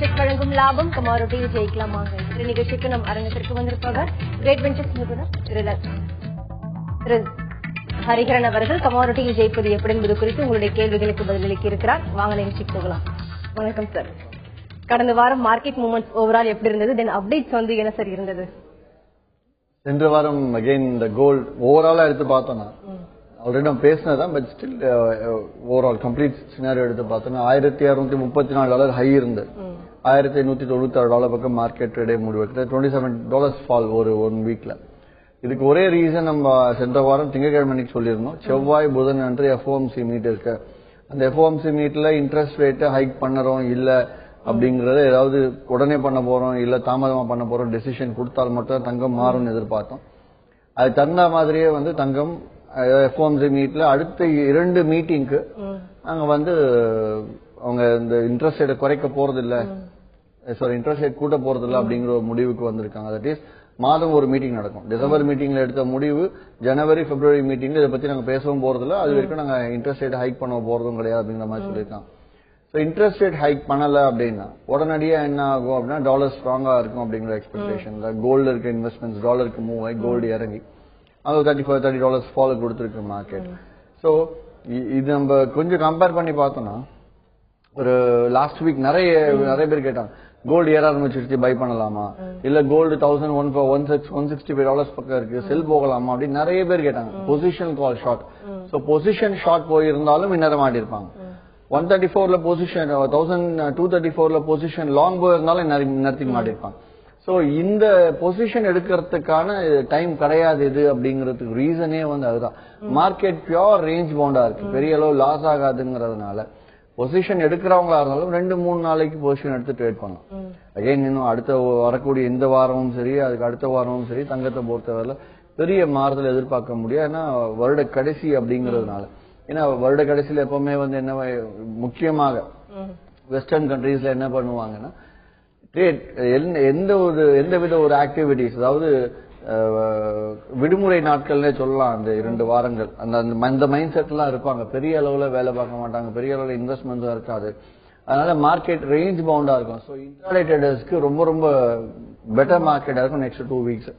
Ventures வழங்கும் லாபம் கமாரோட்டியில் ஜெயிக்கலாம் வாங்க. இந்த நிகழ்ச்சிக்கு நம் அரங்கத்திற்கு வந்திருப்பவர் கிரேட் வெஞ்சர்ஸ் நிபுணர் திரு ஹரிஹரன் அவர்கள். கமாரோட்டியில் ஜெயிப்பது எப்படி என்பது குறித்து உங்களுடைய கேள்விகளுக்கு பதிலளிக்க இருக்கிறார். வாங்க நிகழ்ச்சிக்கு போகலாம். வணக்கம் சார். கடந்த வாரம் மார்க்கெட் மூவ்மெண்ட்ஸ் ஓவரால் எப்படி இருந்தது? தென் அப்டேட்ஸ் வந்து என்ன சார் இருந்தது? சென்ற வாரம் அகைன் இந்த கோல்ட் ஓவராலா எடுத்து பார்த்தோம்னா ஆல்ரெடி நம்ம பேசினதான், but still overall complete scenario எடுத்து பார்த்தோம்னா $1634 ஹை இருந்து $1196 பக்கம் மார்க்கெட் ட்ரேடே முடிவு $27 ஃபால் ஒரு 1 வீக்ல. இதுக்கு ஒரே ரீசன் நம்ம சென்ற வாரம் திங்கட்கிழமை சொல்லியிருந்தோம். செவ்வாய் புதன் அன்று FOMC மீட் இருக்கு. அந்த FOMC மீட்ல இன்ட்ரெஸ்ட் ரேட் ஹைக் பண்ணுறோம் இல்ல அப்படிங்கறத ஏதாவது உடனே பண்ண போறோம் இல்ல தாமதமா பண்ண போறோம் டெசிஷன் கொடுத்தால் மட்டும் தங்கம் மாறும்னு எதிர்பார்த்தோம். அது தகுந்த மாதிரியே வந்து தங்கம் FOMC மீட்ல அடுத்த 2 மீட்டிங்க்கு நாங்க வந்து அவங்க இந்த இன்ட்ரெஸ்ட் ரேட்டை குறைக்க போறது இல்ல, சாரி இன்ட்ரெஸ்ட் ரேட் கூட்ட போறது இல்ல அப்படிங்கிற ஒரு முடிவுக்கு வந்திருக்காங்க. தட் இஸ் மாதம் ஒரு மீட்டிங் நடக்கும். டிசம்பர் மீட்டிங்ல எடுத்த முடிவு ஜனவரி பிப்ரவரி மீட்டிங்ல இதை பத்தி நாங்க பேசவும் போறதில்ல, அது வரைக்கும் நாங்க இன்ட்ரெஸ்ட் ரேட் ஹைக் பண்ண போறதும் கிடையாது அப்படிங்கிற மாதிரி சொல்லியிருக்காங்க. ஸோ இன்ட்ரெஸ்ட் ரேட் ஹைக் பண்ணல அப்படின்னா உடனடியா என்ன ஆகும் அப்படின்னா டாலர் ஸ்ட்ராங்கா இருக்கும் அப்படிங்கிற எக்ஸ்பெக்டேஷன்ல கோல்டு இருக்க இன்வெஸ்ட்மெண்ட்ஸ் டாலருக்கு மூவ் ஆகி கோல்டு இறங்கி அது $35-30 ஃபால் கொடுத்துருக்கு மார்க்கெட். ஸோ இது நம்ம கொஞ்சம் கம்பேர் பண்ணி பார்த்தோம்னா ஒரு லாஸ்ட் வீக் நிறைய பேர் கேட்டாங்க கோல்டு ஏற ஆரம்பிச்சிருச்சு பை பண்ணலாமா, இல்ல கோல்டு $1,165 பக்கம் இருக்கு செல் போகலாமா அப்படின்னு நிறைய பேர் கேட்டாங்க. பொசிஷன் கால் ஷார்ட். ஸோ பொசிஷன் ஷார்ட் போயிருந்தாலும் இன்னும் மாட்டிருப்பாங்க. 134ல பொசிஷன் 1234ல பொசிஷன் லாங் போயிருந்தாலும் நிறுத்திக்க மாட்டிருப்பாங்க. சோ இந்த பொசிஷன் எடுக்கிறதுக்கான டைம் கிடையாது இது அப்படிங்கறதுக்கு ரீசனே வந்து அதுதான். மார்க்கெட் பியூர் ரேஞ்ச் பவுண்டா இருக்கு, பெரிய அளவு லாஸ் ஆகாதுங்கிறதுனால பொசிஷன் எடுக்கிறவங்களா இருந்தாலும் 2-3 நாளைக்கு பொசிஷன் எடுத்து ட்ரேட் பண்ணலாம். அகைன் இன்னும் அடுத்த வரக்கூடிய இந்த வாரமும் சரி அதுக்கு அடுத்த வாரமும் சரி தங்கத்தை பொறுத்தவரை பெரிய மாறுதல் எதிர்பார்க்க முடியாது. ஏன்னா வருட கடைசி அப்படிங்கறதுனால. ஏன்னா வருட கடைசியில எப்பவுமே வந்து என்ன முக்கியமாக வெஸ்டர்ன் கண்ட்ரீஸ்ல என்ன பண்ணுவாங்கன்னா ட்ரேட் எந்தவித ஒரு ஆக்டிவிட்டிஸ், அதாவது விடுமுறை நாட்கள்னே சொல்லலாம். அந்த 2 வாரங்கள் அந்த மைண்ட் செட் எல்லாம் இருப்பாங்க. பெரிய அளவுல வேலை பார்க்க மாட்டாங்க, பெரிய அளவுல இன்வெஸ்ட்மெண்ட்ஸும் இருக்காது. அதனால மார்க்கெட் ரேஞ்ச் பவுண்டா இருக்கும். ஸோ இன்ட்ராடே ட்ரேடர்ஸ்க்கு ரொம்ப ரொம்ப பெட்டர் மார்க்கெட்டா இருக்கும் நெக்ஸ்ட் 2 வீக்ஸ்.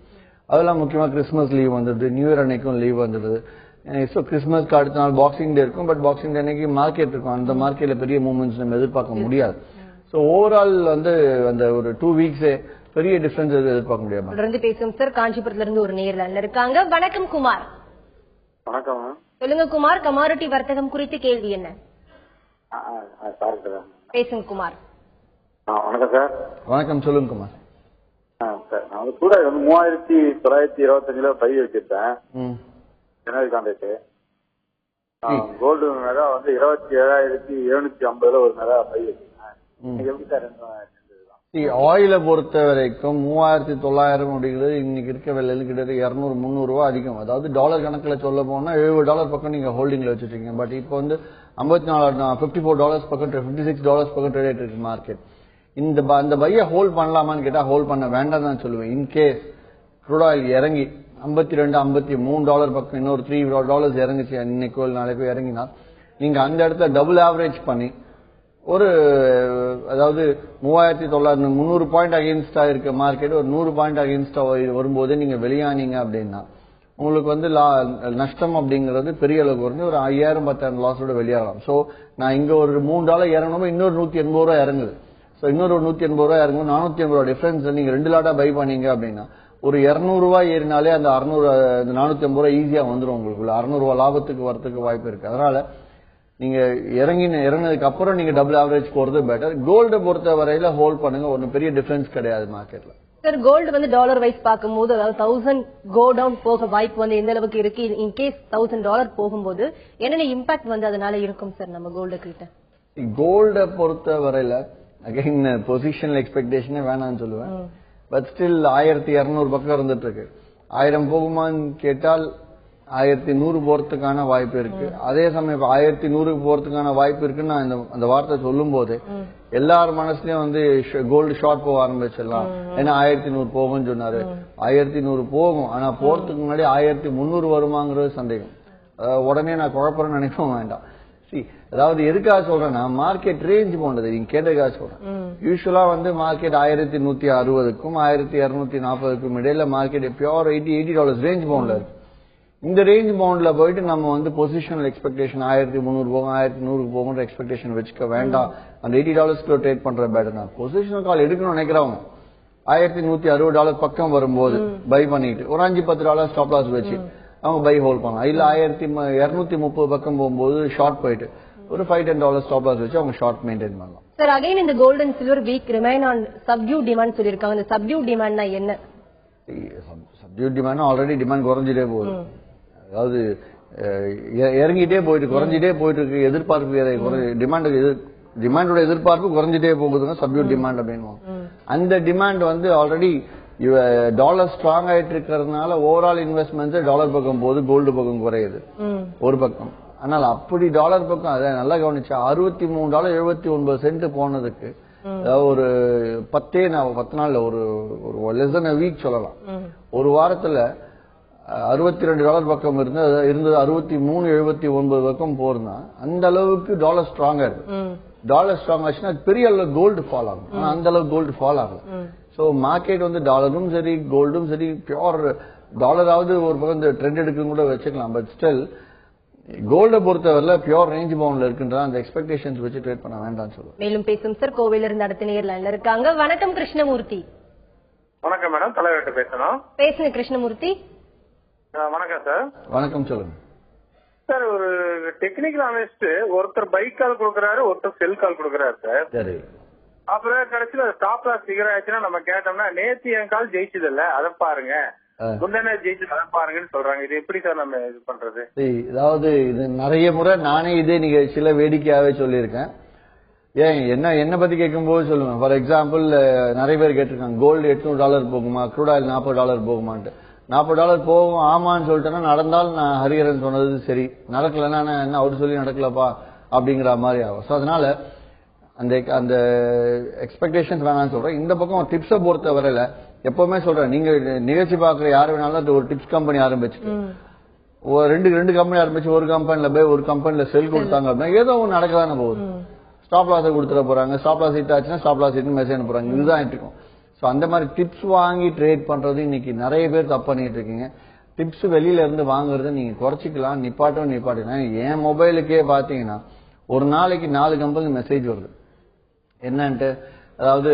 அதெல்லாம் முக்கியமா கிறிஸ்துமஸ் லீவ் வந்துடுது, நியூ இயர் அன்னைக்கும் லீவ் வந்துடுது. ஸோ கிறிஸ்துமஸ்க்கு அடுத்த நாள் பாக்ஸிங் டே இருக்கும், பட் பாக்ஸிங் டே அன்னைக்கு மார்க்கெட் இருக்கும். அந்த மார்க்கெட்ல பெரிய மூவ்மெண்ட்ஸ் நம்ம எதிர்பார்க்க முடியாது. ஸோ ஓவரால் வந்து அந்த ஒரு 2 வீக்ஸே பெரிய டிஃபரன்ஸ் எதிர்பார்க்க முடியாது. தொடர்ந்து பேசும் சார். காஞ்சிபுரத்துல இருந்து ஒரு நேர்ல இருக்காங்க. வணக்கம் குமார். வணக்கம். சொல்லுங்க குமார், கமாரோட்டி வர்த்தகம் குறித்து கேள்வி என்ன? பேசுங்க குமார். வணக்கம் சார். வணக்கம், சொல்லுங்க குமார். சார் நான் வந்து கூட 3925 பை வச்சிருக்கேன் ஜனவரி கான்ட்ராக்ட். கோல்டு மெகா வந்து 27,750 ஒரு மெகா பை வச்சிருக்கேன். எப்படி சார் ஆயில பொறுத்த வரைக்கும் 3900 அப்படிங்கிறது இன்னைக்கு இருக்க விலையில கிட்டத்தட்ட 200-300 ரூபாய் அதிகம். அதாவது டாலர் கணக்குல சொல்ல போனா $70 பக்கம் நீங்க ஹோல்டிங்ல வச்சுட்டீங்க. பட் இப்போ வந்து $54 பக்கம் $56 பக்கம் ட்ரேட் இருக்கு மார்க்கெட். அந்த பைய ஹோல்ட் பண்ணலாமான்னு கேட்டா ஹோல்ட் பண்ண வேண்டாம் தான் சொல்லுவேன். இன்கேஸ் க்ரூட் ஆயில் இறங்கி $52-53 பக்கம் இன்னொரு $3 இறங்குச்சு இன்னைக்கோ நாளைக்கோ இறங்கினா நீங்க அந்த இடத்துல டபுள் ஆவரேஜ் பண்ணி ஒரு அதாவது 3900-300 பாயிண்ட் அகேன்ஸ்டா இருக்க மார்க்கெட் ஒரு 100 பாயிண்ட் அகேன்ஸ்டா வரும்போது நீங்க வெளியானீங்க அப்படின்னா உங்களுக்கு வந்து நஷ்டம் அப்படிங்கிறது பெரிய அளவுக்கு வந்து ஒரு 5000-10,000 லாஸோட வெளியாகலாம். சோ நான் இங்க ஒரு $3 இறங்கணும், இன்னொரு $180 இறங்குது. சோ இன்னொரு $180 இறங்கும், $480 டிஃபரன்ஸ் நீங்க 2 லாட்டா பை பண்ணீங்க அப்படின்னா ஒரு $200 ஏறினாலே அந்த 450 ஈஸியா வந்துடும் உங்களுக்குள்ள. $600 லாபத்துக்கு வரத்துக்கு வாய்ப்பு இருக்கு. அதனால நீங்க இறங்கினதுக்கு அப்புறம் நீங்க டபுள் ஆவரேஜ் போறது பெட்டர். கோல்ட பொறுத்த வரையில ஹோல்ட் பண்ணுங்க, ஒன்னும் பெரிய டிஃபரன்ஸ் கிடையாது மார்க்கெட்ல. சார் கோல்டு வந்து டாலர் வைஸ் பார்க்கும்போது அதாவது 1000 கோ டவுன் போக வாய்ப்பு வந்து எந்த அளவுக்கு இருக்கு? இன்கேஸ் $1000 போகும்போது என்னென்ன இம்பாக்ட் வந்து அதனால இருக்கும் சார் நம்ம கோல்டு கிட்ட? கோல்ட பொறுத்த வரையில அகைன் பொசிஷனல் எக்ஸ்பெக்டேஷனே வேணாம்னு சொல்லுவேன். பட் ஸ்டில் 1200 பக்கம் இருந்துட்டு இருக்கு. 1000 போகுமான்னு கேட்டால் 1100 போறதுக்கான வாய்ப்பு இருக்கு. அதே சமயம் 1100 போறதுக்கான வாய்ப்பு இருக்குன்னு நான் அந்த வார்த்தை சொல்லும் போது எல்லார் மனசுலயும் வந்து கோல்டு ஷார்ட் போக ஆரம்பிச்சிடலாம். ஏன்னா 1100 போகும்னு சொன்னாரு. 1100 போகும், ஆனா போறதுக்கு முன்னாடி 1300 வருமாங்கிறது சந்தேகம். உடனே நான் குழப்பறேன்னு நினைக்கவும் வேண்டாம். அதாவது எதுக்காக சொல்றேன்னா மார்க்கெட் ரேஞ்ச் போன்றது நீங்க கேட்டதுக்காக சொல்றேன். யூஸ்வலா வந்து மார்க்கெட் 1160க்கும் 1240க்கும் இடையில மார்க்கெட் பியூர் $80 ரேஞ்ச் பவுண்ட்ல இருக்கு. இந்த ரேஞ்ச் பவுண்ட்ல போயிட்டு நம்ம வந்து பொசிஷனல் எக்ஸ்பெக்டேஷன் 1300 போகும் 1100 போகும்ன்ற எக்ஸ்பெக்டேஷன் வச்சுக்க வேண்டாம். அந்த $80 ட்ரேட் பண்ற பேட்டர் தான். பொசிஷனல் கால் எடுக்கணும்னு நினைக்கிறவங்க $1160 பக்கம் வரும்போது பை பண்ணிட்டு ஒரு $5-10 ஸ்டாப் லாஸ் வச்சு அவங்க பை ஹோல்ட் பண்ணலாம். இல்ல 1230 பக்கம் போகும்போது ஷார்ட் போயிட்டு ஒரு $5-10 ஸ்டாப் லாஸ் வச்சு அவங்க ஷார்ட் மெயின்டைன் பண்ணலாம். சார் அகைன் இந்த gold and silver weak remain on subdue demand சொல்லிருக்காங்க. இந்த சப்டியூ டிமாண்ட்னா என்ன? சப்டியூ டிமாண்ட் ஆல்ரெடி டிமாண்ட் குறைஞ்சிட்டே போகுது. அதாவது இறங்கிட்டே போயிட்டு குறைஞ்சிட்டே போயிட்டு இருக்கு. எதிர்பார்ப்பு டிமாண்டோட எதிர்பார்ப்பு குறைஞ்சிட்டே போகுதுங்க சப்டியூ டிமாண்ட் அப்படின்னு. அந்த டிமாண்ட் வந்து ஆல்ரெடி டாலர் ஸ்ட்ராங் ஆயிட்டு இருக்கிறதுனால ஓவரால் இன்வெஸ்ட்மெண்ட்ஸ் டாலர் பக்கம் போகுது, கோல்டு பக்கம் குறையுது ஒரு பக்கம். ஆனால் அப்படி டாலர் பக்கம் அதை நல்லா கவனிச்சா $63.79 போனதுக்கு ஒரு 10 நாள்ல ஒரு லெஸ் தென் வீக் சொல்லலாம். ஒரு வாரத்துல $62 பக்கம் இருந்தது 63.79 பக்கம் போறதுனா அந்த அளவுக்கு டாலர் ஸ்ட்ராங்கா இருக்கு. டாலர் ஸ்ட்ராங் ஆச்சுன்னா பெரிய அளவு கோல்டு ஃபால் ஆகும். ஆனா அந்த அளவுக்கு கோல்டு ஃபால் ஆகல. சோ மார்க்கெட் வந்து டாலரும் சரி கோல்டும் சரி பியூர் டாலராவது ஒரு பக்கம் இந்த ட்ரெண்ட் எடுக்குன்னு கூட வச்சுக்கலாம். பட் ஸ்டில் கோல்ட பொறுத்தவரையில பியூர் ரேஞ்ச் பவுண்ட்ல இருக்குன்ற அந்த எக்ஸ்பெக்டேஷன்ஸ் வச்சு ட்ரேட் பண்ண வேண்டாம்னு சொல்லுவோம். மேலும் பேசும் சார் கோவையில இருந்து அடுத்த நேர் லைன்ல இருக்காங்க. வணக்கம் கிருஷ்ணமூர்த்தி. வணக்கம் மேடம், தலைவர்கிட்ட பேசணும். பேசுங்க கிருஷ்ணமூர்த்தி. வணக்கம் சார். வணக்கம், சொல்லுங்க சார். ஒரு டெக்னிக்கல் அனலிஸ்ட் ஒருத்தர் பை கால் கொடுக்கறாரு, ஒருத்தர் செல் கால் கொடுக்கறாரு சார். சரி. அப்புறம் கடைசியில ஸ்டாப் லாஸ் ஃபிகர் ஆயிடுச்சுன்னா நம்ம கேட்டோம்னா நேத்து என் கால் ஜெயிச்சது இல்ல அதை பாருங்க, முந்தன ஜெயிச்சது அதை பாருங்கன்னு சொல்றாங்க. இது எப்படி சார் நம்ம இது பண்றது? அதாவது இது நிறைய முறை நானே இதே நிகழ்ச்சியில வேடிக்கையாவே சொல்லியிருக்கேன். ஏன் என்ன பத்தி கேட்கும்போது சொல்லுவேன். ஃபார் எக்ஸாம்பிள் நிறைய பேர் கேட்டிருக்காங்க கோல்டு $800 போகுமா, க்ரூட் ஆயில் $40 போகுமான்ட்டு. $40 போகும் ஆமான்னு சொல்லிட்டேன்னா நடந்தால் நான் ஹரிஹரன் சொன்னது சரி, நடக்கலன்னா என்ன அவர் சொல்லி நடக்கலப்பா அப்படிங்கிற மாதிரி ஆகும். ஸோ அதனால அந்த எக்ஸ்பெக்டேஷன்ஸ் வேணாம்னு சொல்றேன். இந்த பக்கம் டிப்ஸை பொறுத்த வரையில எப்பவுமே சொல்றேன், நீங்க நிகழ்ச்சி பாக்குற யாரு வேணாலும் ஒரு டிப்ஸ் கம்பெனி ஆரம்பிச்சுட்டு ரெண்டு கம்பெனி ஆரம்பிச்சு ஒரு கம்பெனில போய் ஒரு கம்பெனில செல் கொடுத்தாங்க அப்படின்னா ஏதோ ஒன்று நடக்கதானே போகுது. ஸ்டாப் லாஸை கொடுத்துட போறாங்க, ஸ்டாப் லாஸ் ஹிட் ஆச்சுன்னா ஸ்டாப் லாஸ் ஹிட்னு மெசேஜ் அனுப்புறாங்க. இதுதான் இருக்கும். ஸோ அந்த மாதிரி டிப்ஸ் வாங்கி ட்ரேட் பண்றது இன்னைக்கு நிறைய பேர் தப்பு பண்ணிட்டு இருக்கீங்க. டிப்ஸ் வெளியில இருந்து வாங்குறத நீங்க குறைச்சிக்கலாம், நிப்பாட்டிக்கலாம். என் மொபைலுக்கே பாத்தீங்கன்னா ஒரு நாளைக்கு 4 கம்பெனி மெசேஜ் வருது. என்னன்ட்டு, அதாவது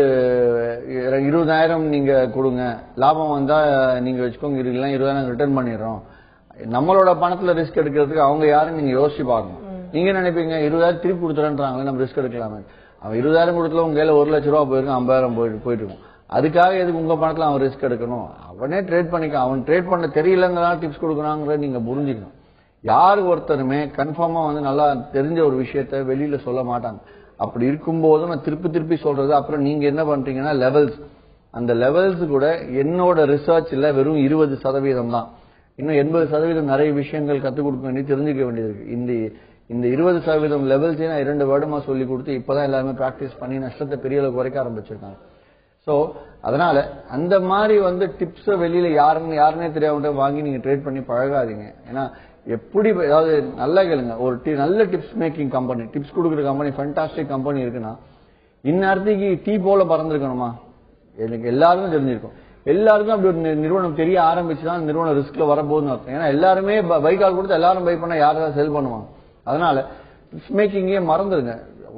20,000 நீங்க கொடுங்க, லாபம் வந்தா நீங்க வச்சுக்கோங்க, இல்லைன்னா 20,000 ரிட்டர்ன் பண்ணிடுறோம். நம்மளோட பணத்துல ரிஸ்க் எடுக்கிறதுக்கு அவங்க யாரும் நீங்க யோசிச்சு பார்க்கணும். நீங்க நினைப்பீங்க 20,000 திருப்பி கொடுத்துறேன்றாங்களே நம்ம ரிஸ்க் எடுக்கலாமே. அவன் 20,000 கொடுத்துல உங்க கையில 1 லட்ச ரூபா போயிருக்கும், 50,000 போயிட்டு இருக்கும். அதுக்காக எதுக்கு உங்க பணத்துல அவன் ரிஸ்க் எடுக்கணும்? அவனே ட்ரேட் பண்ணிக்க, அவன் ட்ரேட் பண்ண தெரியலங்கிறதால டிப்ஸ் கொடுக்கறாங்கிறத நீங்க புரிஞ்சுக்கணும். யாரு ஒருத்தருமே கன்ஃபார்மா வந்து நல்லா தெரிஞ்ச ஒரு விஷயத்த வெளியில சொல்ல மாட்டாங்க. அப்படி இருக்கும்போது நான் திருப்பி சொல்றது. அப்புறம் நீங்க என்ன பண்றீங்கன்னா லெவல்ஸ், அந்த லெவல்ஸ் கூட என்னோட ரிசர்ச்ல வெறும் 20% தான். இன்னும் 80% நிறைய விஷயங்கள் கத்துக் கொடுக்க வேண்டிய தெரிஞ்சுக்க வேண்டியது இருக்கு. இந்த 20% லெவல்ஸே நான் 2 வருடமா சொல்லி கொடுத்து இப்பதான் எல்லாருமே பிராக்டிஸ் பண்ணி நஷ்டத்தை பெரிய அளவு குறைக்க ஆரம்பிச்சிருக்காங்க. சோ அதனால அந்த மாதிரி வந்து டிப்ஸ் வெளியில யாருன்னே தெரியாம வாங்கி நீங்க ட்ரேட் பண்ணி பழகாதீங்க. ஏன்னா எப்படி, அதாவது நல்லா கேளுங்க, ஒரு நல்ல டிப்ஸ் மேக்கிங் கம்பெனி, டிப்ஸ் கொடுக்குற கம்பெனி, ஃபேண்டாஸ்டிக் கம்பெனி இருக்குன்னா இந்நேரத்துக்கு டீ போல பறந்துருக்கணுமா? எனக்கு எல்லாருக்கும் தெரிஞ்சிருக்கும். எல்லாருக்கும் அப்படி ஒரு நிறுவனம் தெரிய ஆரம்பிச்சுதான் நிறுவனம் ரிஸ்க்ல வரப்போகுதுன்னு அர்த்தம். ஏன்னா எல்லாருமே பை கால் கொடுத்து எல்லாரும் பை பண்ணா யாராவது செல் பண்ணுவாங்க. அதனால டிப்ஸ் மேக்கிங்கே மறந்துருங்க.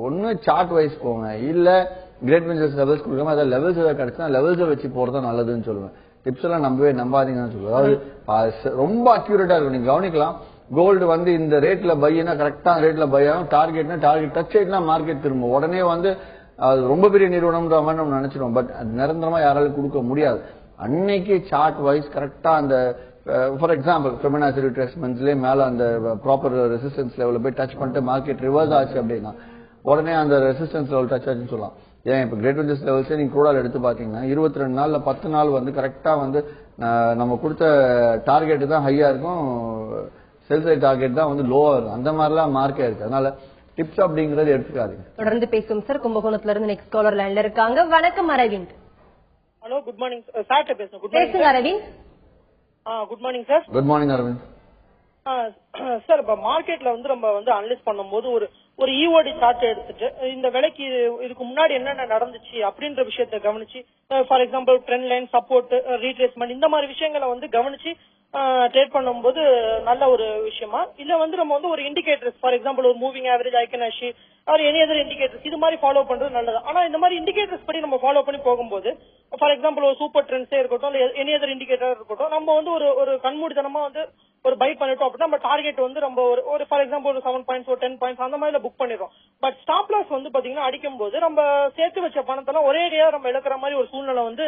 ஒன்னு சார்ட் வைஸ் போங்க, இல்ல கிரேட் வெஞ்சர்ஸ் லெவல்ஸ் கொடுக்காம அதாவது லெவல்ஸ் ஏதாவது கிடைச்சுன்னா லெவல்ஸை வச்சு போறதா நல்லதுன்னு சொல்லுவேன். டிப்ஸ் எல்லாம் நம்பாதீங்கன்னு சொல்லுவேன். அதாவது ரொம்ப அக்யூரேட்டா இருக்கும். நீங்க கவனிக்கலாம், கோல்டு வந்து இந்த ரேட்ல பைனா கரெக்டா ரேட்ல பை ஆகும், டார்கெட் டச் ஆயிட்டுனா மார்க்கெட் திரும்ப உடனே வந்து அது ரொம்ப பெரிய நிறுவனம்ன்ற மாதிரி நம்ம நினைச்சிடும். பட் அது நிரந்தரமா யாராலும் கொடுக்க முடியாது. அன்னைக்கு சார்ட் வைஸ் கரெக்டா அந்த ஃபார் எக்ஸாம்பிள் ஃபெமினாசி ரிட்ரேஸ்மெண்ட்ஸ்லயே மேல அந்த ப்ராப்பர் ரெசிஸ்டன்ஸ் லெவலில் போய் டச் பண்ணிட்டு மார்க்கெட் ரிவர்ஸ் ஆச்சு அப்படின்னா உடனே அந்த ரெசிஸ்டன்ஸ் லெவல் டச் ஆச்சுன்னு சொல்லலாம். ஏன் இப்ப கிரேட் வெஞ்சர்ஸ் லெவல்ஸே நீங்க க்ரூட் எடுத்து பாத்தீங்கன்னா 22 நாள்ல 10 நாள் வந்து கரெக்டா வந்து நம்ம கொடுத்த டார்கெட் தான் ஹையா இருக்கும், செல் சைட் டார்கெட் தான் வந்து லோவா இருக்கும். அந்த மாதிரிலாம் மார்க்கே இருக்கு. அதனால டிப்ஸ் அப்படிங்கறது எடுத்துக்காதீங்க. தொடர்ந்து பேசும் சார். கும்பகோணத்துல இருந்து நெக்ஸ்ட் காலர் லைன்ல இருக்காங்க. வணக்கம் Aravind. Hello, good morning sir. பேசுங்க Aravind. Good morning sir. Good morning Aravind. Sir இப்ப மார்க்கெட்ல வந்து நம்ம வந்து அனலைஸ் பண்ணும்போது ஒரு ஈஓடி சார்ட் எடுத்துட்டு இந்த விலைக்கு இதுக்கு முன்னாடி என்னென்ன நடந்துச்சு அப்படின்ற விஷயத்த கவனிச்சு, for example trend line, support, retracement இந்த மாதிரி விஷயங்களை வந்து கவனிச்சு ட்ரேட் பண்ணும்போது நல்ல ஒரு விஷயமா, இல்ல வந்து நம்ம வந்து ஒரு இண்டிகேட்டர்ஸ், ஃபார் எக்ஸாம்பிள் ஒரு moving average, heikin ashi or any other indicators இது மாதிரி ஃபாலோ பண்றது நல்லது. ஆனா இந்த மாதிரி இண்டிகேட்டர்ஸ் படி நம்ம ஃபாலோ பண்ணி போகும்போது, ஃபார் எக்ஸாம்பிள் ஒரு சூப்பர் ட்ரெண்ட்ஸே இருக்கட்டும், இல்ல எனி அதர் இண்டிகேட்டர் இருக்கட்டும், நம்ம வந்து ஒரு கண்மூடித்தனமா வந்து ஒரு பை பண்ணிட்டோம் அப்படின்னா நம்ம டார்கெட் வந்து நம்ம ஒரு ஃபார் எக்ஸாம்பிள் ஒரு 7 பாயிண்ட்ஸ் ஒரு 10 பாயிண்ட்ஸ் அந்த மாதிரி புக் பண்ணிடுறோம். பட் ஸ்டாப் லாஸ் வந்து பாத்தீங்கன்னா அடிக்கும் போது நம்ம சேர்த்து வச்ச பணத்தெல்லாம் ஒரேடியா நம்ம இழக்கிற மாதிரி ஒரு சூழ்நிலை வந்து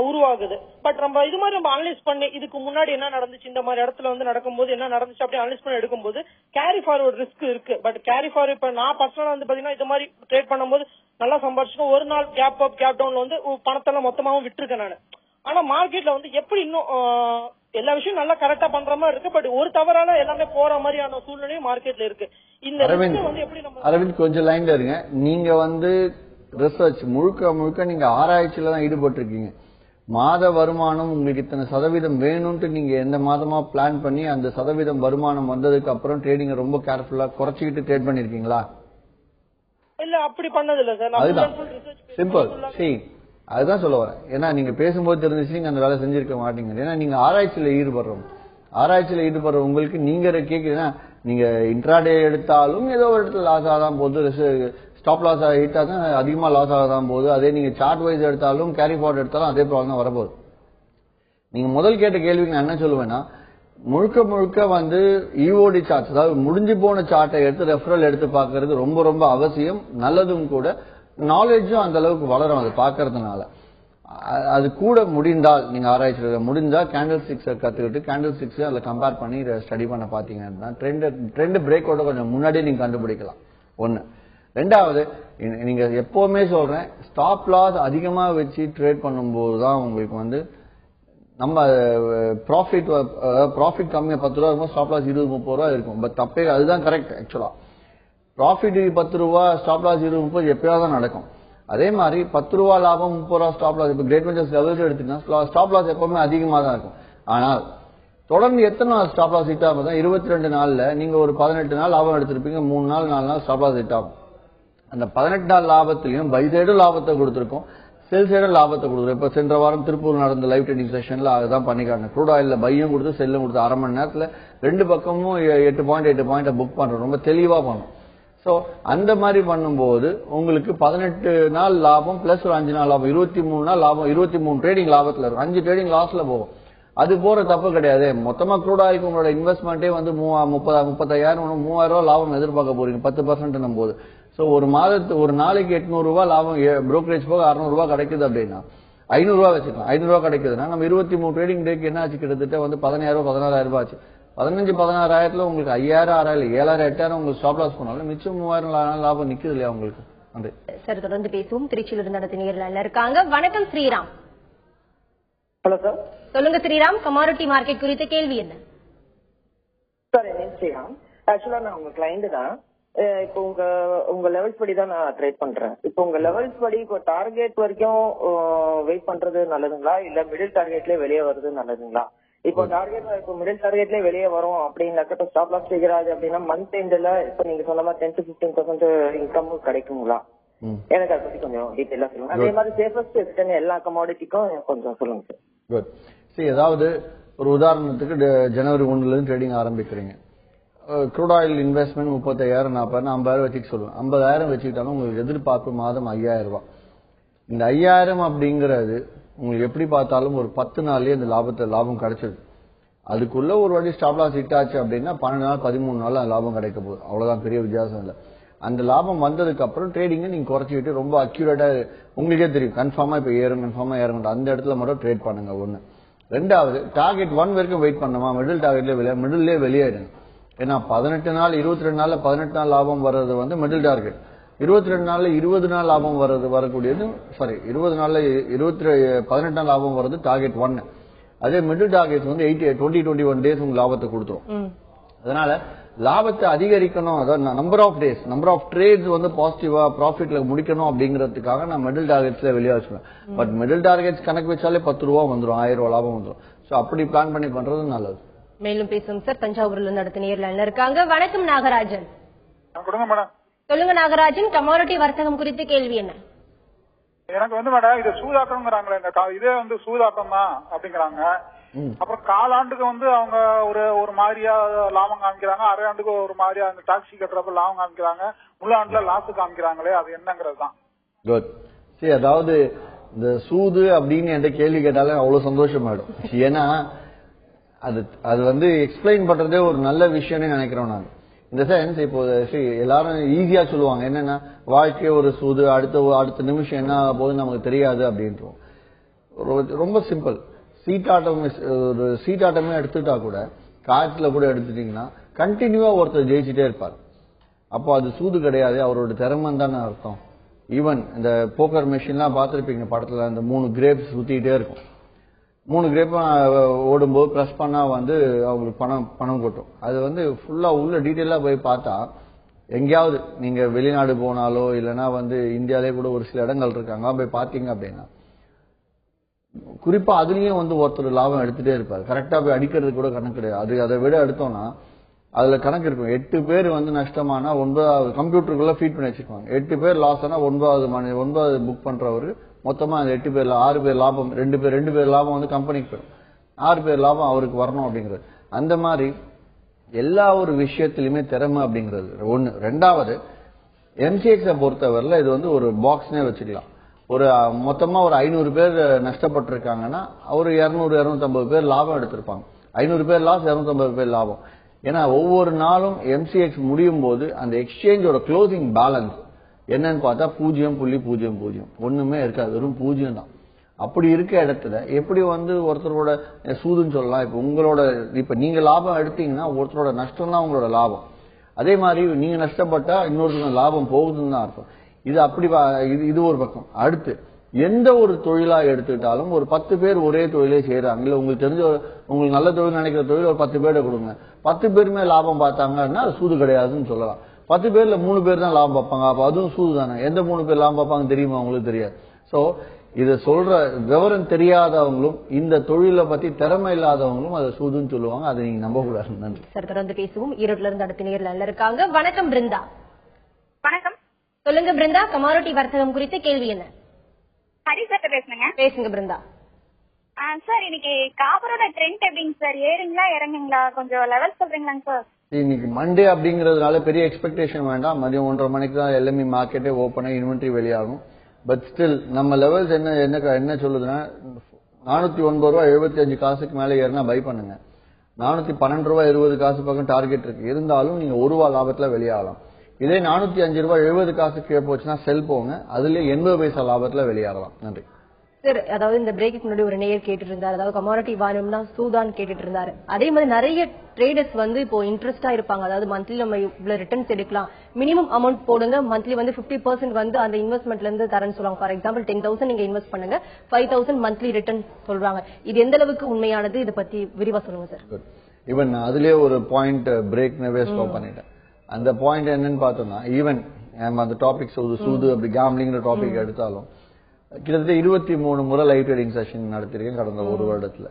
உருவாகுது. பட் நம்ம இது மாதிரி நம்ம அனலைஸ் பண்ணி இதுக்கு முன்னாடி என்ன நடந்துச்சு, இந்த மாதிரி இடத்துல வந்து நடக்கும்போது என்ன நடந்துச்சு அப்படி அனலைஸ் பண்ணி எடுக்கும்போது கேரி ஃபார்வர்ட் ரிஸ்க் இருக்கு. பட் கேரி ஃபார்வர்ட் இப்ப நான் பர்சனலா வந்து பாத்தீங்கன்னா இது மாதிரி ட்ரேட் பண்ணும்போது நல்லா சம்பாதிச்சிருக்கோம். ஒரு நாள் கேப் அப் கேப் டவுன்ல வந்து பணத்தெல்லாம் மொத்தமாவும் விட்டுருக்கேன் நான். ஆனா மார்க்கெட்ல வந்து எப்படி இன்னும் எல்லா விஷயம் நல்லா கரெக்டா பண்ற மாதிரி இருக்கு. பட் ஒரு தவறால எல்லாமே போற மாதிரியான சூழ்நிலையும் மார்க்கெட்ல இருக்கு. இந்த வந்து எப்படி நம்ம அரவிந்த் கொஞ்சம் லைன்ல இருங்க. நீங்க வந்து ரிசர்ச் முழுக்க நீங்க ஆராய்ச்சியில தான் ஈடுபட்டு இருக்கீங்க. மாத வருமானம் உங்களுக்கு இத்தனை சதவீதம் வேணும்ட்டு நீங்க எந்த மாதமா பிளான் பண்ணி அந்த சதவீதம் வருமானம் வந்ததுக்கு அப்புறம் ட்ரேடிங்க ரொம்ப கேர்ஃபுல்லா குறைச்சிக்கிட்டு ட்ரேட் பண்ணிருக்கீங்களா? இல்ல அப்படி பண்ணது இல்ல சார். அதுதான் சிம்பிள். சரி, அதுதான் சொல்ல வரேன். ஏன்னா நீங்க பேசும்போது தெரிஞ்சிச்சு நீங்க அந்த வேலை செஞ்சிருக்க மாட்டீங்க. ஏன்னா நீங்க ஆராய்ச்சியில ஈடுபடுற உங்களுக்கு நீங்க கேக்குறீங்கன்னா நீங்க இன்ட்ராடே எடுத்தாலும் ஏதோ ஒரு இடத்துல லாஸ் ஆகாதான் போகுது, ஸ்டாப் லாஸ் ஹிட் ஆகும் அதிகமா லாஸ் ஆகாதான் போகுது. அதே நீங்க சார்ட் வைஸ் எடுத்தாலும் கேரி ஃபார்வர்ட் எடுத்தாலும் அதே ப்ராப்ளம் தான் வரப்போகுது. நீங்க முதல் கேட்ட கேள்விக்கு நான் என்ன சொல்லுவேன்னா, முழுக்க வந்து இஓடி சார்ட், அதாவது முடிஞ்சு போன சார்ட்டை எடுத்து ரெஃபரல் எடுத்து பாக்குறது ரொம்ப அவசியம், நல்லதும் கூட. நாலேஜும் அந்த அளவுக்கு வளரும் அது பாக்குறதுனால. அது கூட முடிந்தால் நீங்க ஆராய்ச்சி முடிஞ்சா கேண்டில் ஸ்டிக்ஸ் கத்துக்கிட்டு கேண்டில் ஸ்டிக்ஸ் அதுல கம்பேர் பண்ணி ஸ்டடி பண்ண பாத்தீங்கன்னா ட்ரெண்ட் பிரேக் அவுட் கொஞ்சம் முன்னாடியே நீங்க கண்டுபிடிக்கலாம். ஒண்ணு. ரெண்டாவது, நீங்க எப்பவுமே சொல்றேன், ஸ்டாப் லாஸ் அதிகமா வச்சு ட்ரேட் பண்ணும்போது தான் உங்களுக்கு வந்து நம்ம ப்ராஃபிட் கம்மியா 10 ரூபா இருக்கும், ஸ்டாப் லாஸ் 20-30 ரூபா இருக்கும். பட் தப்பே அதுதான் கரெக்ட். ஆக்சுவலா ப்ராஃபிட் 10 ரூபா, ஸ்டாப் லாஸ் 20-30 எப்பயாவது தான் நடக்கும். அதே மாதிரி 10 ரூபா லாபம் 30 ரூபா ஸ்டாப் லாஸ். இப்ப கிரேட் வெஞ்சர்ஸ் லெவல்ஸ் எடுத்தீங்கன்னா ஸ்டாப் லாஸ் எப்பவுமே அதிகமா தான் இருக்கும். ஆனால் தொடர்ந்து எத்தனை நாள் ஸ்டாப் லாஸ் ஹிட் ஆகும்? 22 நாள்ல நீங்க ஒரு 18 நாள் லாபம் எடுத்திருப்பீங்க, 3 நாள் 4 நாள் ஸ்டாப் லாஸ் ஹிட் ஆகும். அந்த 18 நாள் லாபத்திலையும் பை சைடும் லாபத்தை கொடுத்திருக்கோம், செல் சைடும் லாபத்தை கொடுத்துரும். இப்ப சென்ற வாரம் திருப்பூர் நடந்த லைவ் ட்ரேடிங் செஷன்ல அதுதான் பண்ணிக்காங்க. க்ரூட் ஆயில்ல பையும் கொடுத்து செல்லும் கொடுத்து அரை மணி நேரத்துல 2 பக்கமும் 8 பாயிண்ட் புக் பண்றோம். ரொம்ப தெளிவா பண்ணும். சோ அந்த மாதிரி பண்ணும்போது உங்களுக்கு 18 நாள் லாபம் பிளஸ் ஒரு 5 நாள் லாபம், 23 நாள் லாபம், 23 ட்ரேடிங் லாபத்துல இருக்கும். 5 ட்ரேடிங் லாஸ்ல போகும். அது போற தப்பு கிடையாது. மொத்தமா க்ரூட் ஆயிலுக்கு உங்களோட இன்வெஸ்ட்மெண்டே வந்து 35,000 3,000 ரூபாய் லாபம் எதிர்பார்க்க போறீங்க 10% போது. சோ ஒரு நாளைக்கு 800 ரூபாய் லாபம் புரோக்கரேஜ் போக 600 ரூபாய் கிடைக்குது அப்படின்னா 500 ரூபாய் வச்சுக்கலாம். 500 ரூபாய் கிடைக்குதுன்னா நம்ம 23 ட்ரேடிங் டேக்கு என்ன ஆச்சு? கிட்டத்தட்ட வந்து 15,000 16,000 ரூபாய் ஆச்சு. 15,000-16,000 உங்களுக்கு 5,000 6,000 7,000 8,000 உங்களுக்கு ஸ்டாப் லாஸ் பண்ணாலும் மிச்சம் 3,000 லாபம் நிக்குது இல்லையா உங்களுக்கு? அந்த சார் தொடர்ந்து பேசுவோம். திருச்சியில இருந்து நடத்தி நேரில் இருக்காங்க. வணக்கம் ஸ்ரீராம். Hello sir. சொல்லுங்க ஸ்ரீராம், கமாடிட்டி மார்க்கெட் குறித்த கேள்வி என்ன? சார் என் நேம் ஸ்ரீராம். ஆக்சுவலா நான் உங்க கிளைண்ட் தான். இப்போ உங்க லெவல்ஸ் படி தான் நான் ட்ரேட் பண்றேன். இப்போ உங்க லெவல்ஸ் படி இப்போ டார்கெட் வரைக்கும் வெயிட் பண்றது நல்லதுங்களா, இல்ல மிடில் டார்கெட்லயே வெளியே வருது நல்லதுங்களா? இப்போ டார்கெட் இப்போ மிடில் டார்கெட்லயே வெளியே வரும் அப்படின்னாக்க ஸ்டாப் லாஸ் ஃபிகர் ஆகுது அப்படின்னா மந்த் எண்ட்ல இப்போ நீங்க சொன்ன மாதிரி 10 to 15% இன்கம் கிடைக்குங்களா? எனக்கு அதை பத்தி கொஞ்சம் டீட்டெயிலா சொல்லுங்க. அதே மாதிரி சேஃபஸ்ட் ரிட்டர்ன் எல்லா கமாடிட்டிக்கும் கொஞ்சம் சொல்லுங்க சார். குட். சரி, அதாவது ஒரு உதாரணத்துக்கு ஜனவரி 1 இருந்து ட்ரேடிங் ஆரம்பிக்கிறீங்க. க்ரூட் ஆயில் இன்வெஸ்ட்மெண்ட் 35,000 40,000 50,000 வச்சுக்க சொல்லுவேன். 50,000 வச்சுக்கிட்டாலும் உங்களுக்கு எதிர்பார்ப்பு மாதம் 5,000 ரூபாய். இந்த 5,000 அப்படிங்கிறது உங்களுக்கு எப்படி பார்த்தாலும் ஒரு 10 நாள்லயே இந்த லாபம் கிடைச்சிருக்கு. அதுக்குள்ள ஒரு வாட்டி ஸ்டாப் லாஸ் ஹிட் ஆச்சு அப்படின்னா 12 நாள் 13 நாள் அந்த லாபம் கிடைக்க போகுது. அவ்வளவுதான், பெரிய வித்தியாசம் இல்லை. அந்த லாபம் வந்ததுக்கு அப்புறம் ட்ரேடிங்க நீங்க குறைச்சிக்கிட்டு ரொம்ப அக்யூரேட்டா உங்களுக்கே தெரியும் கன்ஃபார்மா இப்ப கன்ஃபார்மா ஏறும் அந்த இடத்துல மட்டும் ட்ரேட் பண்ணுங்க. ஒண்ணு. ரெண்டாவது, டார்கெட் 1 வரைக்கும் வெயிட் பண்ணணுமா? மிடில் டார்கெட்லயே மிடில்லே வெளியேடுங்க. ஏன்னா 18 நாள் 22 நாள்ல 18 நாள் லாபம் வர்றது வந்து மிடில் டார்கெட். 22 நாள்ல 20 நாள் லாபம் வரக்கூடியது 20 நாள்ல 18 நாள் லாபம் வர்றது டார்கெட் 1. அதே மிடில் டார்கெட் வந்து 21 டேஸ் உங்களுக்கு லாபத்தை கொடுத்துரும். அதனால லாபத்தை அதிகரிக்கணும், அதாவது நம்பர் ஆஃப் ட்ரேட்ஸ் வந்து பாசிட்டிவா ப்ராஃபிட்ல முடிக்கணும் அப்படிங்கிறதுக்காக நான் மிடில் டார்கெட்ஸ்ல வெளியே வச்சுருவேன். பட் மிடில் டார்கெட்ஸ் கணக்கு வச்சாலே 10 ரூபா வந்துடும், 1000 ரூபாய் லாபம் வந்துடும். சோ அப்படி பிளான் பண்ணி பண்றது நல்லது. மேலும் பேசுவோம் சார். தஞ்சாவூர்ல இருந்து அடுத்த நேர்ல இருக்காங்க. வணக்கம் நாகராஜன். கொடுங்க மேடம். சொல்லுங்க நாகராஜன், கமாடிட்டி வர்த்தகம் குறித்து கேள்வி என்ன? எனக்கு வந்து மேடம் இது சூதாட்டம்ங்கிறாங்களே, இந்த இதே வந்து சூதாட்டம் தான் அப்படிங்கிறாங்க. அப்புறம் காலாண்டுக்கு வந்து அவங்க ஒரு மாதிரியா லாபம் காமிக்கிறாங்க, அரை ஆண்டுக்கு ஒரு மாதிரியா அந்த டாக்ஸி கட்டுறப்ப லாபம் காமிக்கிறாங்க, முழு ஆண்டுல லாஸ் காமிக்கிறாங்களே, அது என்னங்கிறது தான். குட். சரி, அதாவது இந்த சூது அப்படின்னு என்கிட்ட கேள்வி கேட்டாலே அவ்வளவு சந்தோஷமாயிடும். ஏன்னா அது வந்து எக்ஸ்பிளைன் பண்றதே ஒரு நல்ல விஷயம்னு நினைக்கிறோம் நான். இந்த சென்ஸ் இப்போ எல்லாரும் ஈஸியா சொல்லுவாங்க என்னன்னா வாழ்க்கைய ஒரு சூது, அடுத்த நிமிஷம் என்ன போகுது நமக்கு தெரியாது அப்படின்றோம். ரொம்ப சிம்பிள். ஒரு சீட்டாட்டமே எடுத்துட்டா கூட, காற்றுல கூட எடுத்துட்டீங்கன்னா கண்டினியூவா ஒருத்தர் ஜெயிச்சுட்டே இருப்பார். அப்போ அது சூது கிடையாது, அவரோட திறமன் தானே அர்த்தம். ஈவன் இந்த போக்கர் மெஷின்லாம் பார்த்துருப்பீங்க படத்துல, அந்த 3 கிரேப்ஸ் சுத்திட்டே இருக்கும். 3 கிரேப் ஓடும்போது ப்ரெஸ் பண்ணா வந்து அவங்களுக்கு பணம் கொட்டும். அது வந்து ஃபுல்லா உள்ள டீட்டெயிலா போய் பார்த்தா, எங்கேயாவது நீங்க வெளிநாடு போனாலோ இல்லைன்னா வந்து இந்தியாலே கூட ஒரு சில இடங்கள் இருக்காங்க, போய் பாத்தீங்க அப்படின்னா குறிப்பா அதுலயும் வந்து ஒருத்தர் லாபம் எடுத்துட்டே இருப்பாரு. கரெக்டா போய் அடிக்கிறது கூட கணக்கு கிடையாது. அதை விட எடுத்தோம்னா அதுல கணக்கு இருக்கும். 8 பேர் வந்து நஷ்டமானா 9வது கம்ப்யூட்டருக்குள்ள ஃபீட் பண்ணி வச்சிருப்பாங்க. 8 பேர் லாஸ் ஆனா 9வது புக் பண்றவரு மொத்தமா அந்த 8 பேர்ல 6 பேர் லாபம், 2 பேர் லாபம் வந்து கம்பெனிக்கு போயிடும், 6 பேர் லாபம் அவருக்கு வரணும் அப்படிங்கிறது. அந்த மாதிரி எல்லா ஒரு விஷயத்திலுமே திறமை அப்படிங்கிறது ஒண்ணு. ரெண்டாவது, எம்சிஎக்ஸை பொறுத்தவரையில இது வந்து ஒரு பாக்ஸ்னே வச்சுக்கலாம். மொத்தமா ஒரு 500 பேர் நஷ்டப்பட்டிருக்காங்கன்னா ஒரு 200-250 பேர் லாபம் எடுத்திருப்பாங்க. 500 பேர் லாஸ், 250 பேர் லாபம். ஏன்னா ஒவ்வொரு நாளும் எம்சிஎக்ஸ் முடியும் போது அந்த எக்ஸ்சேஞ்சோட க்ளோசிங் பேலன்ஸ் என்னன்னு பார்த்தா 0.00 ஒண்ணுமே இருக்காது, வெறும் 0 தான். அப்படி இருக்க இடத்துல எப்படி வந்து ஒருத்தரோட சூதுன்னு சொல்லலாம். இப்ப நீங்க லாபம் எடுத்தீங்கன்னா ஒருத்தரோட நஷ்டம் தான் உங்களோட லாபம். அதே மாதிரி நீங்க நஷ்டப்பட்டா இன்னொருத்தருக்கு லாபம் போகுதுன்னு தான் அர்த்தம். இது ஒரு பக்கம். அடுத்து எந்த ஒரு தொழிலா எடுத்துக்கிட்டாலும் ஒரு 10 பேர் ஒரே தொழிலே செய்யறாங்க. இல்ல உங்களுக்கு தெரிஞ்ச உங்களுக்கு நல்ல தொழில் நினைக்கிற தொழில் ஒரு 10 பேரை கொடுங்க, 10 பேருமே லாபம் பார்த்தாங்கன்னா அது சூது கிடையாதுன்னு சொல்லலாம். 10 பேர்ல 3 பேர் தான் லாபம் பார்ப்பாங்க, அப்ப அதுவும் சூது தானே. எந்த 3 பேர் லாபம் பார்ப்பாங்க தெரியுமா? உங்களுக்கு தெரியாது. சோ இத சொல்ற விவரம் தெரியாதவங்களும் இந்த தொழிலை பத்தி திறமை இல்லாதவங்களும் அதை சூதுன்னு சொல்லுவாங்க. அதை நீங்க நம்ப கூடாது. நன்றி சார். தொடர்ந்து பேசுவோம். ஈரோட்ல இருந்து அடுத்த நேர்ல இருக்காங்க. வணக்கம் பிருந்தா. வணக்கம். சொல்லுங்க பிருந்தா, கமாடிட்டி வர்த்தகம் குறித்து கேள்வி என்ன? ஹரி சார் பேசுங்க. பேசுங்க பிருந்தா. சார், இன்னைக்கு காப்பரோட ட்ரெண்ட் எப்படிங்க சார்? ஏறுங்களா இறங்குங்களா? கொஞ்சம் லெவல் சொல்றீங்களாங்க சார்? இன்னைக்கு மண்டே அப்படிங்கறதுனால பெரிய எக்ஸ்பெக்டேஷன் வேண்டாம். மதியம் 1:30 மணிக்கு தான் எல்எம்இ மார்க்கெட்டே ஓப்பன், இன்வென்ட்ரி வெளியாகும். பட் ஸ்டில் நம்ம லெவல்ஸ் என்ன சொல்லுதுன்னா 409.75 மேல ஏறினா பை பண்ணுங்க. 412.20 பக்கம் டார்கெட் இருக்கு. இருந்தாலும் நீங்க ₹1 லாபத்துல வெளியாகலாம். இதே 405.70 போச்சுன்னா செல் போங்க, அதுல 80 லாபத்துல வெளியாகலாம். நன்றி சார். அதாவது இந்த பிரேக்கு முன்னாடி ஒரு நேயர் கேட்டுட்டு இருந்தாரு, அதாவது கமாடிட்டி வாங்கணும்னா சூதான் கேட்டுட்டு இருந்தாரு. அதே மாதிரி நிறைய ட்ரேடர்ஸ் வந்து இப்போ இன்ட்ரெஸ்டா இருப்பாங்க. அதாவது மந்த்லி நம்ம இவ்வளவு ரிட்டர்ன்ஸ் எடுக்கலாம், மினிமம் அமௌண்ட் போடுங்க, மந்த்லி வந்து 50% வந்து அந்த இன்வெஸ்ட்மெண்ட்ல இருந்து தரேன்னு சொல்லுவாங்க. ஃபார் எக்ஸாம்பிள் 10,000 நீங்க இன்வெஸ்ட் பண்ணுங்க, 5,000 மந்த்லி ரிட்டர்ன் சொல்றாங்க. இது எந்த அளவுக்கு உண்மையானது? இதை பத்தி விரிவா சொல்லுங்க சார். ஈவன் அதுலயே ஒரு பாயிண்ட் பிரேக் ஸ்டாப் பண்ணிட்டேன். அந்த பாயிண்ட் என்னன்னு பார்த்தோம்னா, ஈவன் அந்த டாபிக் சூது அப்படி கேம்லிங்கிற டாபிக் எடுத்தாலும் கிட்டத்தட்ட 23 முறை லைவ் ட்ரேடிங் செஷன் நடத்திருக்கேன் கடந்த ஒரு வருடத்துல.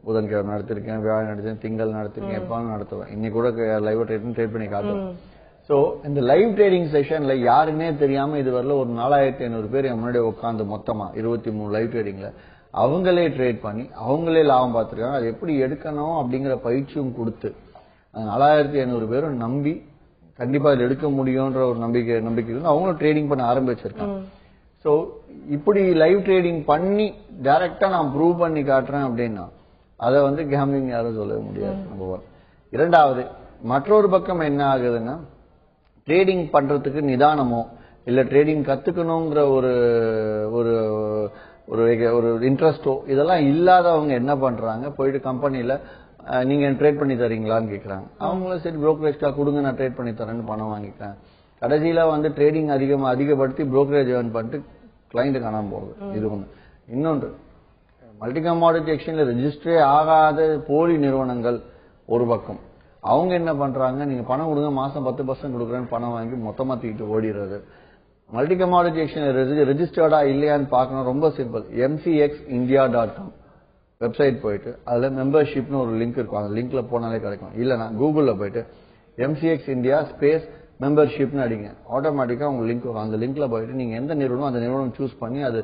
புதன்கிழமை நடத்திருக்கேன், வியாழன் நடத்திருக்கேன், திங்கள் நடத்திருக்கேன், எப்பாலும் நடத்துவேன். இன்னைக்கு கூட லைவ் ட்ரேட் பண்ணி காட்டுவேன். சோ இந்த லைவ் ட்ரேடிங் செஷன்ல யாருன்னே தெரியாம இதுவரையில ஒரு 4,500 பேர் என் முன்னாடி உட்காந்து மொத்தமா 23 லைவ் ட்ரேடிங்ல அவங்களே ட்ரேட் பண்ணி அவங்களே லாபம் பார்த்திருக்காங்க. அது எப்படி எடுக்கணும் அப்படிங்கிற பயிற்சியும் கொடுத்து 4,500 பேரும் நம்பி கண்டிப்பா இது எடுக்க முடியும்ன்ற ஒரு நம்பிக்கை அவங்களும் ட்ரேடிங் பண்ண ஆரம்பிச்சிருக்காங்க. சோ இப்படி லைவ் ட்ரேடிங் பண்ணி டைரக்டா நான் ப்ரூவ் பண்ணி காட்டுறேன் அப்படின்னா அதை வந்து கேம்லிங் யாரும் சொல்லவே முடியாது. நம்பர் 1. இரண்டாவது, மற்றொரு பக்கம் என்ன ஆகுதுன்னா, ட்ரேடிங் பண்றதுக்கு நிதானமோ இல்ல ட்ரேடிங் கத்துக்கணுங்கிற ஒரு இன்ட்ரெஸ்டோ இதெல்லாம் இல்லாதவங்க என்ன பண்றாங்க, போயிட்டு கம்பெனில நீங்க ட்ரேட் பண்ணி தரீங்களான்னு கேக்குறாங்க. அவங்களும் சரி புரோக்கரேஜ்க்கா கொடுங்க, நான் ட்ரேட் பண்ணி தரேன்னு பணம் வாங்கிக்கிறேன். கடைசியில வந்து ட்ரேடிங் அதிகப்படுத்தி புரோக்கரேஜ் ஏர்ன் பண்ணிட்டு கிளைண்ட் காணாம போகுது. இது ஒண்ணு. இன்னொன்று, மல்டி கமாடிட்டி எக்ஸ்சேஞ்ச்ல ரெஜிஸ்டரே ஆகாத போலி நிறுவனங்கள் ஒரு பக்கம். அவங்க என்ன பண்றாங்க, நீங்க பணம் கொடுங்க, மாசம் 10% கொடுக்குறேன்னு பணம் வாங்கி மொத்தமா தூக்கிட்டு ஓடிடுறது. மல்டி கமாடிட்டி எக்ஸ்சேஞ்ச் ரெஜிஸ்டர்டா இல்லையான்னு பார்க்கணும். ரொம்ப சிம்பிள். mcxindia.com வெப்சைட் போயிட்டு அதுல மெம்பர்ஷிப்னு ஒரு லிங்க் இருக்கும். அந்த லிங்க்ல போனாலே கிடைக்கும். இல்லைன்னா கூகுள்ல போயிட்டு MCX India ஸ்பேஸ் மெம்பர்ஷிப்னு அடிங்க. ஆட்டோமேட்டிக்கா உங்க லிங்க் வரும். அந்த லிங்க்ல போயிட்டு நீங்க எந்த நிறுவனம் அந்த நிறுவனம் சூஸ் பண்ணி அது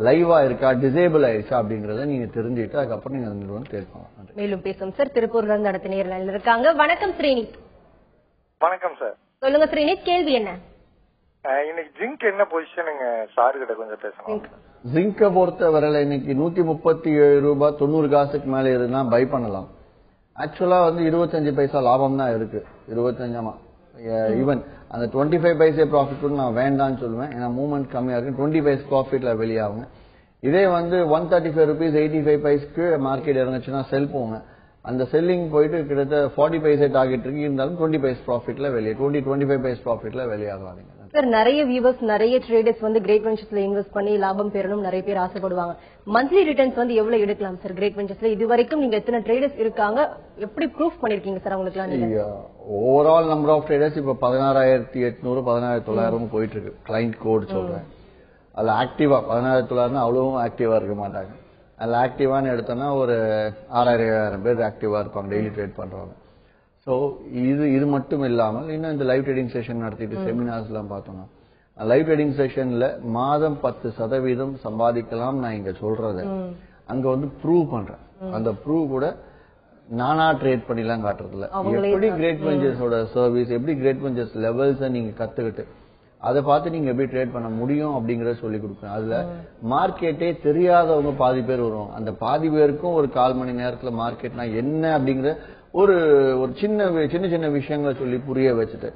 லைவா இருக்கா டிசேபிள் ஆயிருச்சா அப்படிங்கறத நீங்க தெரிஞ்சுட்டு அதுக்கப்புறம் நீங்க அந்த நிறுவனம் தேர்க்கலாம். மேலும் பேசும் சார். திருப்பூர்ல இருந்து அடுத்த நேரில் இருக்காங்க. வணக்கம் ஸ்ரீனித். வணக்கம் சார். சொல்லுங்க ஸ்ரீனித், கேள்வி என்ன? இன்னைக்கு ஜிங்க் என்ன பொசிஷனுங்க சார் கிட்ட கொஞ்சம் பேசணும். ஜிங்கை பொறுத்த வரையில இன்னைக்கு 137 ரூபாய் 90 காசுக்கு மேல இருந்தா பை பண்ணலாம். ஆக்சுவலா வந்து 25 பைசா லாபம் தான் இருக்கு. 25 ஈவன் அந்த 25 பைசே ப்ராஃபிட் கூட நான் வேண்டாம்னு சொல்லுவேன். ஏன்னா மூவ்மெண்ட் கம்மியா இருக்கு. 20 பைசா ப்ராஃபிட்ல வெளியாகுங்க. இதே வந்து 135 rupees 85 பைஸ்க்கு மார்க்கெட் இறங்குச்சுன்னா செல் போங்க. அந்த செல்லிங் போயிட்டு கிட்டத்தட்ட 40 பைசே டார்கெட் இருக்கு. இருந்தாலும் 20 பைசா ப்ராஃபிட்ல வெளியே 25 பைசா ப்ராஃபிட்ல வெளியாகாதீங்க. சார், நிறைய வியூவர்ஸ் நிறைய ட்ரேடர்ஸ் வந்து கிரேட் வெஞ்சர்ஸ்ல இன்வெஸ்ட் பண்ணி லாபம் பெறணும் நிறைய பேர் ஆசைப்படுவாங்க. மந்த்லி ரிட்டர்ன்ஸ் வந்து எவ்வளவு எடுக்கலாம் சார் கிரேட் வெஞ்சர்ஸ்ல? இது வரைக்கும் நீங்க எத்தனை ட்ரேடர்ஸ் இருக்காங்க, எப்படி ப்ரூஃப் பண்ணிருக்கீங்க சார் அவங்களுக்கு? ஓவரால் நம்பர் ஆஃப் ட்ரேடர்ஸ் இப்ப 16,800 16,900 போயிட்டு இருக்கு. கிளைண்ட் கோட் சொல்றேன். அதுல ஆக்டிவா 16,900 அவ்வளவும் ஆக்டிவா இருக்க மாட்டாங்க. அதுல ஆக்டிவான்னு எடுத்தோம்னா ஒரு 6,000 பேர் ஆக்டிவா இருப்பாங்க டெய்லி ட்ரேட் பண்றவங்க. ஸோ இது மட்டும் இல்லாமல் இன்னும் இந்த லைவ் ட்ரேடிங் செஷன் நடத்திட்டு செமினார்ஸ் எல்லாம் பார்த்தோம்னா லைவ் ட்ரேடிங் செஷன்ல மாதம் 10% சம்பாதிக்கலாம். நான் இங்க சொல்றத அங்க வந்து ப்ரூவ் பண்றேன். அந்த ப்ரூவ் கூட நானா ட்ரேட் பண்ணிலாம் காட்டுறதுல எப்படி கிரேட் வெஞ்சர்ஸோட சர்வீஸ், எப்படி கிரேட் வெஞ்சர்ஸ் லெவல்ஸ் நீங்க கத்துக்கிட்டு அதை பார்த்து நீங்க எப்படி ட்ரேட் பண்ண முடியும் அப்படிங்கறத சொல்லி கொடுப்பேன். அதுல மார்க்கெட்டே தெரியாதவங்க பாதி பேர் வருவாங்க. அந்த பாதி பேருக்கும் ஒரு 1/4 மணி நேரத்துல மார்க்கெட்னா என்ன அப்படிங்கிற ஒரு சின்ன சின்ன விஷயங்களை சொல்லி புரிய வச்சுட்டு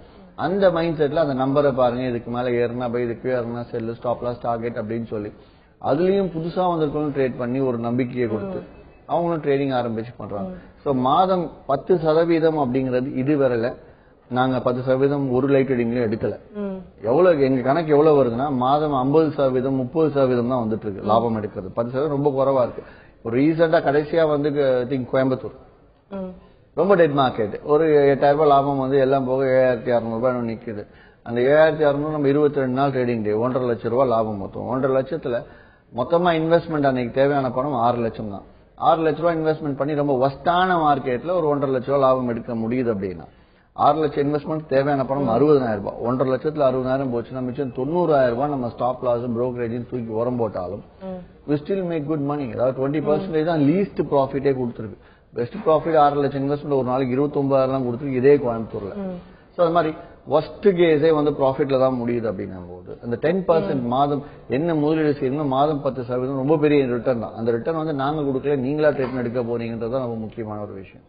அந்த மைண்ட் செட்ல அந்த நம்பரை பாருங்க, இதுக்கு மேல ஏறினா பை, இதுக்கு ஏறினா செல்லு, ஸ்டாப் லாஸ், டார்கெட் அப்படின்னு சொல்லி அதுலயும் புதுசா வந்திருக்கவங்க ட்ரேட் பண்ணி ஒரு நம்பிக்கையை கொடுத்து அவங்களும் ட்ரேடிங் ஆரம்பிச்சு பண்றாங்க. சோ மாதம் 10% அப்படிங்கறது இதுவரையில நாங்க 10% ஒரு லைவ் ட்ரேடிங்ல எடுக்கல. எவ்வளவு எங்க கணக்கு எவ்வளவு வருதுன்னா மாதம் 50% 30% தான் வந்துட்டு இருக்கு லாபம் எடுக்கிறது. 10% ரொம்ப குறைவா இருக்கு. ஒரு ரீசெண்டா கடைசியா வந்து கோயம்புத்தூர் ரொம்ப டெட் மார்க்கெட் ஒரு 8,000 ரூபாய் லாபம் வந்து எல்லாம் போக 7,600 ரூபாய் நிக்குது. அந்த 7,600 நம்ம 22 நாள் ட்ரேடிங் டே 1.5 லட்சம் ரூபாய் லாபம். மொத்தம் 1.5 லட்சத்துல மொத்தமா இன்வெஸ்ட்மெண்ட் அன்னைக்கு தேவையான பணம் 6 லட்சம் தான். 6 லட்ச ரூபாய் இன்வெஸ்ட்மெண்ட் பண்ணி ரொம்ப வஸ்டான மார்க்கெட்ல ஒரு 1.5 லட்ச ரூபாய் லாபம் எடுக்க முடியுது அப்படின்னா 6 லட்சம் இன்வெஸ்ட்மெண்ட் தேவையான பணம் 60,000 ரூபாய். 1.5 லட்சத்துல 60,000 போச்சுன்னா மிச்சம் 90,000 ரூபாய் நம்ம ஸ்டாப் லாஸ் புரோக்கரேஜ் தூக்கி உரம் போட்டாலும் we still make good money. அதாவது 20% தான் லீஸ்ட் ப்ராஃபிட்டே கொடுத்துருக்கு. பெஸ்ட் ப்ராஃபிட் 6 லட்சம் இன்வெஸ்ட்மெண்ட் ஒரு நாளைக்கு 29,000 கொடுத்துருக்கு இதே கோயம்புத்தூர்ல. சோ அது மாதிரி ஃபர்ஸ்ட் கேஸே வந்து ப்ராஃபிட்ல தான் முடியுது அப்படின்னும் போது அந்த 10% மாதம் என்ன முதலீடு செய்யணும் மாதம் 10% ரொம்ப பெரிய ரிட்டர்ன் தான். அந்த ரிட்டர்ன் வந்து நாங்க கொடுக்கல, நீங்களா ட்ரேட் எடுக்க போறீங்கன்றது ரொம்ப முக்கியமான ஒரு விஷயம்.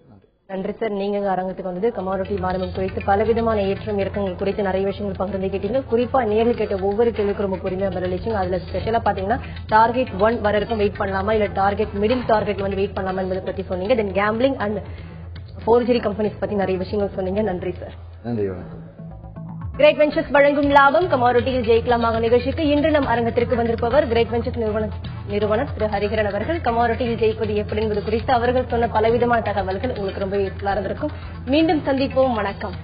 நன்றி சார். நீங்க அரங்கத்துக்கு வந்து கமாடிட்டி மார்க்கெட் குறித்து பலவிதமான ஏற்றம் இறக்கங்கள் குறித்து நிறைய விஷயங்கள் பகிர்ந்து கேட்டீங்க. குறிப்பா நேரில் கேட்ட ஒவ்வொரு கேள்விக்கும் ரொம்ப பொறுமையா பதிலளிச்சிங்க. அதுல ஸ்பெஷலா பாத்தீங்கன்னா டார்கெட் 1 வர இருக்கும் வெயிட் பண்ணலாமா, இல்ல டார்கெட் மிடில் டார்கெட் வந்து வெயிட் பண்ணலாமா என்பதை பத்தி சொன்னீங்க. தென் கேம்பிளிங் அண்ட் ஃபோர்ஜரி கம்பெனிஸ் பத்தி நிறைய விஷயங்கள் சொன்னீங்க. நன்றி சார். நன்றி. வணக்கம். கிரேட் வெஞ்சர்ஸ் வழங்கும் லாபம் கமாடிட்டியில் ஜெயிக்கலாமாக நிகழ்ச்சிக்கு இன்று நம் அரங்கத்திற்கு வந்திருப்பவர் கிரேட் வெஞ்சர்ஸ் நிறுவனர் திரு ஹரிஹரன் அவர்கள். கமாடிட்டியில் ஜெயிப்பது எப்படி என்பது குறித்து அவர்கள் சொன்ன பலவிதமான தகவல்கள் உங்களுக்கு ரொம்ப யூஸ்ஃபுல்லா இருந்திருக்கும். மீண்டும் சந்திப்போம். வணக்கம்.